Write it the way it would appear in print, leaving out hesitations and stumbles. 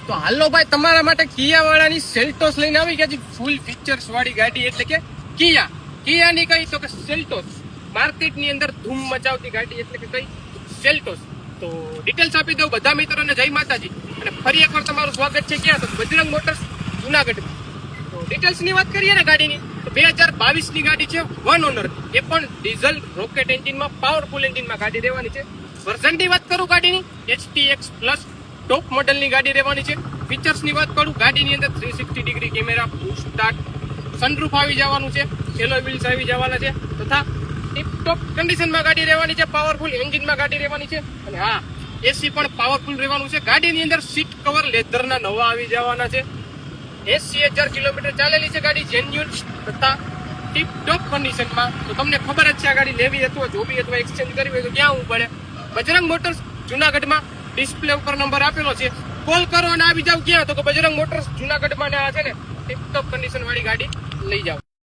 તો હાલો ભાઈ, તમારા માટે કિયા વાળાની સેલ્ટોસ લઈને આવી ગયા છે. ફૂલ ફીચર્સ વાળી ગાડી એટલે કે કિયાની કઈ તો કે સેલ્ટોસ. માર્કેટની અંદર ધૂમ મચાવતી ગાડી એટલે કે કઈ સેલ્ટોસ. તો ડિટેલ્સ આપી દઉં બધા મિત્રોને. જય માતાજી. અને ફરી એકવાર તમારું સ્વાગત છે ક્યાં? તો બજરંગ મોટર્સ જુનાગઢમાં. તો ડિટેલ્સ ની વાત કરીએ ને ગાડીની, તો 2022 ની ગાડી છે, 1 ઓનર. એ પણ ડીઝલ રોકેટ એન્જિનમાં, પાવરફુલ એન્જિનમાં ગાડી રહેવાની છે. વર્ઝનની વાત કરું ગાડીની, HTX પ્લસ ટોપ મોડેલની ગાડી રહેવાની છે. ફીચર્સની વાત કરું, ગાડીની અંદર 360 degree camera, push start, sunroof આવી જવાનું છે, એલોય વ્હીલ્સ આવી જવાના છે, તથા ટીપટોપ કન્ડિશનમાં ગાડી રહેવાની છે. પાવરફુલ એન્જિનમાં ગાડી રહેવાની છે. અને હા, એસી પણ પાવરફુલ રહેવાનું છે. ગાડીની અંદર સીટ કવર લેધરના નવા આવી જવાના છે. 80,000 કિલોમીટર ચાલેલી છે ગાડી, જેન્યુઅલ તથા ટીપટોપ કન્ડિશનમાં. તો તમને ખબર જ છે, આ ગાડી લેવી અથવા જોવી અથવા એક્સચેન્જ કરવી હોય તો ક્યાં આવવું પડે? બજરંગ મોટર્સ જુનાગઢમાં. ડિસ્પ્લે ઉપર નંબર આપેલો છે, કોલ કરો અને આવી જાવ. ક્યાં? તો કે બજરંગ મોટર્સ જુનાગઢમાં. આ છે ને ટીપટોપ કન્ડિશન વાળી ગાડી લઈ જાઓ.